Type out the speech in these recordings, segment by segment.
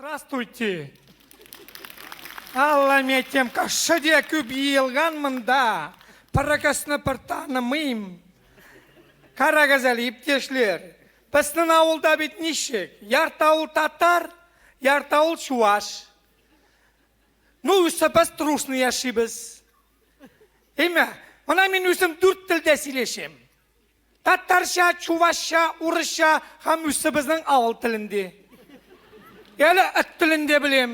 Здравствуйте. Алла метем кашшаде көп йылганмын да, паракасына бір танымайым. Карагазал иптешлер, біздің ауылда бет нешек? Ярты ауыл татар, ярты ауыл шуаш. Ну, үсі біз трушны яшибіз. Еме, мына мен өзім 4 тілде сөйлешем. Татарша, чувашша, урысша, хам үсі біздің ауыл тілінде. Әлі үт тілінде білем.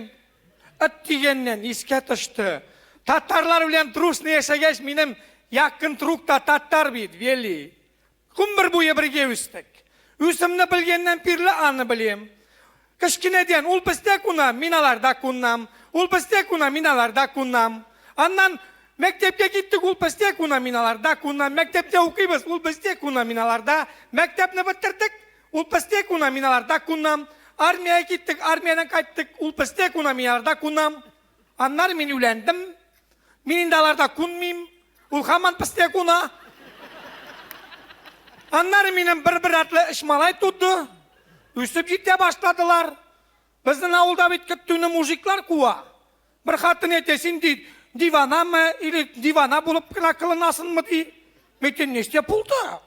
Үт дегеннен еске тұшты. Татарлар білем трушны яшагеш, менім якын трукта татар бейд, вели. Күмбір бойы бірге өстік. Өсімні білгеннен перлі аны білем. Кішкенеден, ол бізде күнам, миналарда күнам. Ол бізде күнам, миналарда күнам. Аннан мектепке кеттік, ол бізде күнам, миналарда күнам. Мектепте оқимыз, ол бізде күнам, миналарда. Мектепні біттірдік, ол бізде күнам, миналарда күнам. Армияға кеттік, армиядан қайттық, ол бізде күнам, миналарда күнам. Аннар мен үлендім, мен даларда күнмейм, ол хаман бізде күна. Аннар менің бір атлы ішмалай тұдды. Үсіп жете башладылар. Біздің ауылда бет күттіні мужиклар куа. Бір қатын етесін дейді, дивана ма, или дивана болып қылынасын ма дейді. Мектен неште пұлды?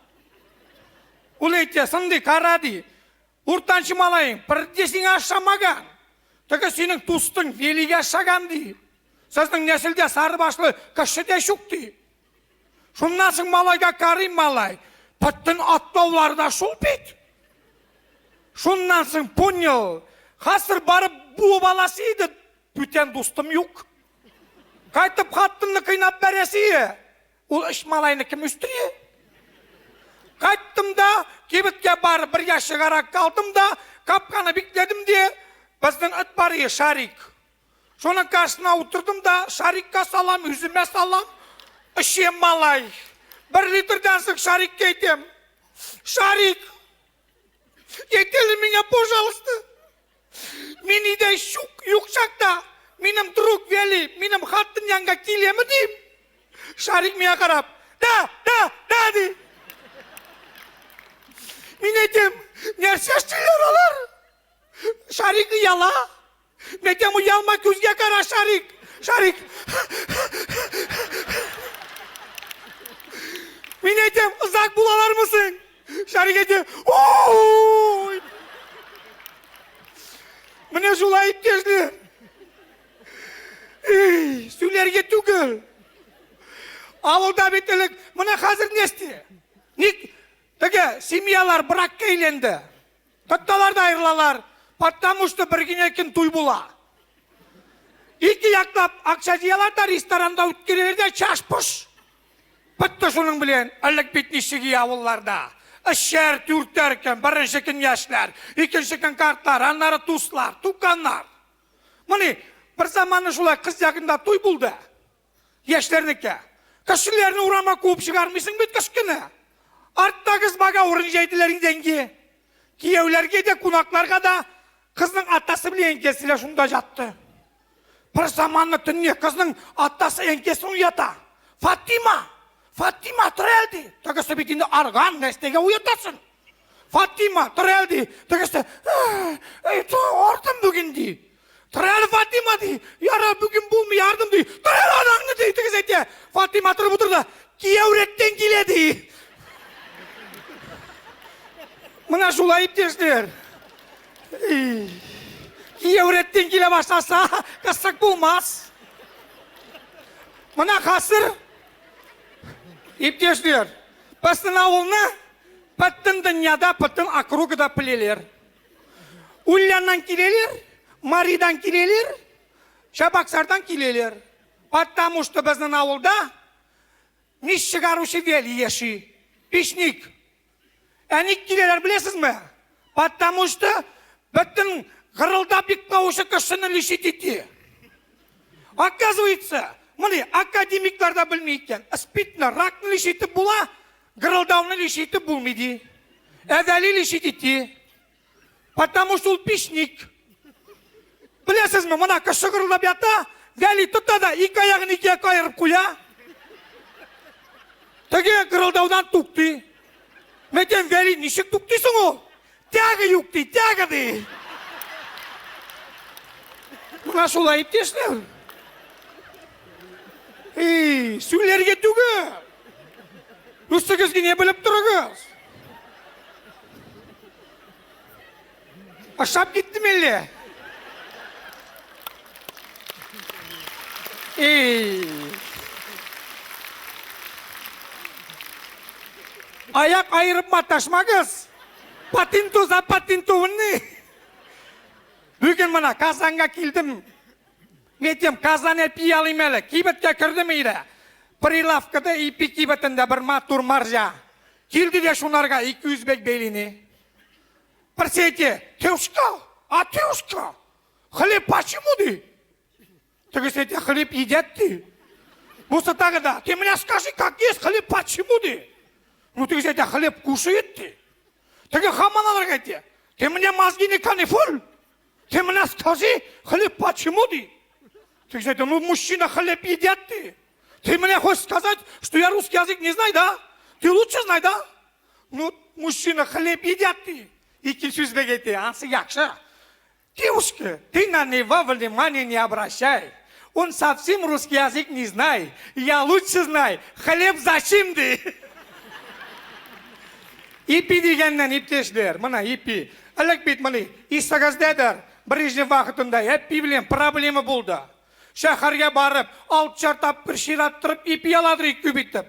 Ол етесін дейді, қара дейді. Ұртаншы малайын, бір десің ашамаған. Түгі сенің тұстың велиге ашаған дейді. Сіздің нәсілде сары башлы кішіде шүк дейді. Шұннасың малайға қарим малай. Пыттын аттауларда шул бет. Шуннансың понял. Хасыр барып бұу баласы еді. Бүтен достым юк. Қайтып қаттынны қинап бәресі. Ол үш малайны кім үстіре? Қайттым да, кебітке барып бір яшығарақ қалдым да, капқаны бикледім де, біздің үт бары Шарик. Соның қасына отырдым да, Шарикқа салам, үзіме салам. Үшем малай. 1 литрдан сық Шарикке айтем. Шарик, етелі меня, пожалуйста. Мен иде юқшақта, менім друг вели, менім хаттын янға келемі дейм. Шарик меня қарап, да, dey. Мен айтем, нәрсе штелер олар? Шарик ұяла. Мен айтем, ұялма көзге қара, Шарик. Шарик. Мен айтем, ұзақ бұлалар мұсың? Шарик айтем, оой! Міне жулай иптешлер. Сөйлерге түгіл. Ауылда бетелік, міне қазір несте? Теге, семьялар бракка үйленді. Тұтталарды айырлалар, потому что біргенекен туй була. Екі яқтап ақша жияларда ресторанда өткерелерде чашпыш. Бітті шының білен, әлік бетнешігі ауылларда. Үшер, түрттеркен, бірінші күн яшылар, екінші күн карттар, аннары туслар, туканлар. Мұны, бір заманы шулай қыз яғында той болды. Ешлерінікі. Кішілеріні урама қуып шығармайсың бет кішкіні. Артта қыз бага орын жайдыларыңденге. Киеулерге де, кунақларға да қыздың аттасы біле енкесілі шында жатты. Бір заманы түнне қыздың аттасы енкесін ұята. Фатима, тұр әлді. Тәгісі бетінде арған нәстеге ұятасың. Фатима, тұр әлді. Тәгісі, ордым бүгін дей. Тұр әлі Фатима дей. Яра бүгін бұл ми ардым дей. Тұр әлі анаңны дей. Тәгісі әте. Фатима тұрып отырды. Киеуреттен келе дей. Мына жулай иптешлер. Киеуреттен келе башласа, қысық болмас. Мына қасыр. Иптешлер, біздің ауылны піттін дүнияда, піттін округыда пілелер. Ульяннан келелер, Маридан келелер, Шабақсардан келелер. Потому что біздің ауылда ниш шығарушы вели еші, пешник. Әнек келелер білесіз ме? Потому что біттін ғырылда бекпаушы кішіні лишит етті. Оказывается, мұны академикларда білмейкен. Спитні, ракны лишеті бұла, ғырылдауны лишеті бұлмейді. Әвәлі лишет етті. Потому что ол пешник. Білесіз ме, мұна кіші ғырылда бята, вәли тұтта да, екі аяғын екі айырып қоя. Теге ғырылдаудан тұқты. Мәден вәли нешік тұқтысың ол? Тәгі юқты, тәгі де. Мына шулай иптешлер. Сөйлерге түгі. Үстігізге не біліп тұрыңыз? Ашап кетті мелі. Аяқ айырып маташмағыз. Патинту за патинтуыны. Бүгін мына Казанға келдім. Метем Казан әпей алайым әлі. Кейбітке кірдім ейді. Прилавкада ипи кейбітінде бір матур маржа. Келді де шунарға 200 бек бейліне. Просите, тёшка, хлеб почему ты? Ты говоришь, хлеб едят ты. Ну, тогда, ты мне скажи, как есть хлеб, почему ты? Ну, ты говоришь, хлеб кушает ты. Ты говоришь, хаманалар говорите, ты мне мозги не канифоль. Ты мне скажи, хлеб почему ты? Ты говоришь, ну, мужчина хлеб едят ты. Ты мне хочешь сказать, что я русский язык не знаю, да? Ты лучше знай, да? Ну, мужчина хлеб едят ты. İkinci yüzbe gitti, ansı yakşı. Девушка, ты на него внимания не обращай. Он совсем русский язык не знает. Я лучше знаю. Хлеб зачем ты? İpi degenden iптешлер, мына ипи. Әлік бет міне, естіңіздер, Брежнев вақытында әппи білен проблема болды. Шәһәрге барып, алып чартап, бір шират тұрып, ипи аладыр екі беттіп.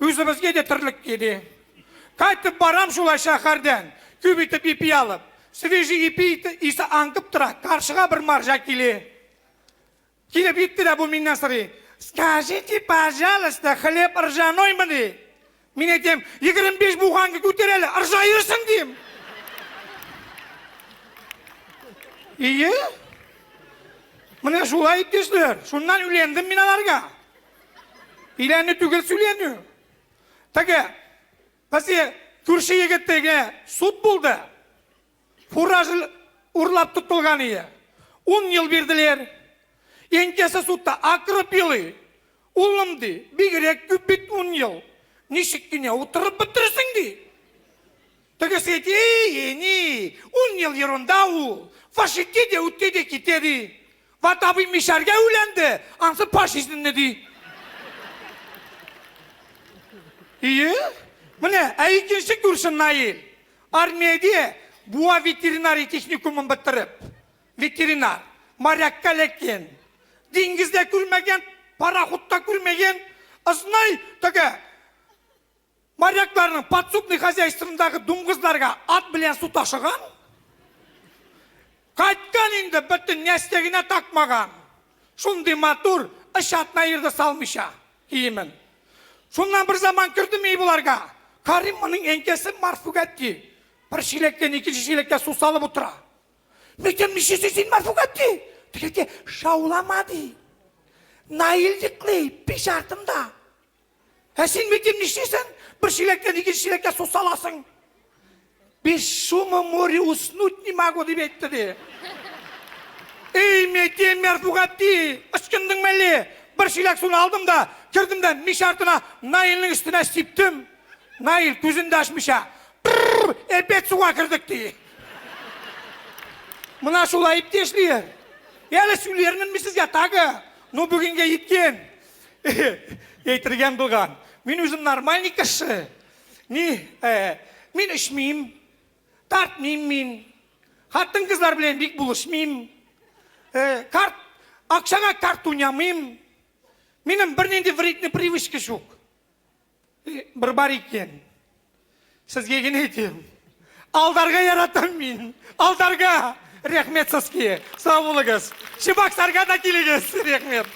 Өзімізге де тірлік кеді. Қайтып барам шулай шәһәрден. Kübitip ipi alıp, свежий ipi ise ankıp tıra, karşıga bir marja kili. Kili bitti de bu mindən sırı. Скажите, пожалуйста, хлеб ржаной mı? Min etем, 25 buğanғы көтерелі, ыржайырсың дейм. İyi. Mine şulay iптешлер, şundan ülendim minalarga. İleni tügel süyleniyor. Taki, pasi, Күрші егеттеге суд болды. Фуражыл ұрлап тұттылған ие. 10 ел берділер. Енкесі судта ақырып елі. Ұлымды, бігірек күппет 10 ел. Нешіккіне отырып біттірсің де. Тігісет, ені, 10 ел ерунда ұл. Фашитте де өтте де кетеді. Ватабы мишарға өленді. Ансы фашистін деді. Ие? Mine, ikinci kurşun nail. Armiyede buğa veterinari teknikumunu bitirip, veterinar, maryakka lekken, dengizde görmegen, paraxutda görmegen, asnay, taga, maryaklarının patsupni хозяйствосындағы dumgızlarga at bilen su taşıgan, kaytkan indi bütün nestegine takmagan, şundi matur, ışatna yerde salmışa, kiyimin. Şundan bir zaman kirdim iyi bularga, Karimmanın enkesi marfuk etti. Bir şilekten ikinci şilekte su salıp otura. Mekem nişesi marfuk etti. Dedi, şaulamadı. Naildikli, bir şartımda. Sen mekem nişesen, bir şilekten ikinci şilekte su salasın. Без шума море уснуть не могу, деп айтты. Ей, метем марфук etti. Ышкындың мәлі. Bir şilek суны алдым да, кірдім да, ми шартына Nail'nin üstüne siptim. Nail көзінді ашмыша, әпет суға кірдік дей. Мына шулай иптешлер. Әлі сөйлерінің місізге тағы. Ну бүгінге еткен. Ейтірген бұлған. Мен өзім нормальный кіші. Мен ішмейм. Тартмейм мен. Қаттың қызлар білен бек бұлышмейм. Ақшаға карт ойнамайм. Менің бірнен де вредный привычка жоқ. Bir бар екен. Сізге ген етем. Алдарға яратам мен. Алдарға. Рахмет сізге. Сау болыңыз. Шыбақсарға да келіңіз. Рахмет.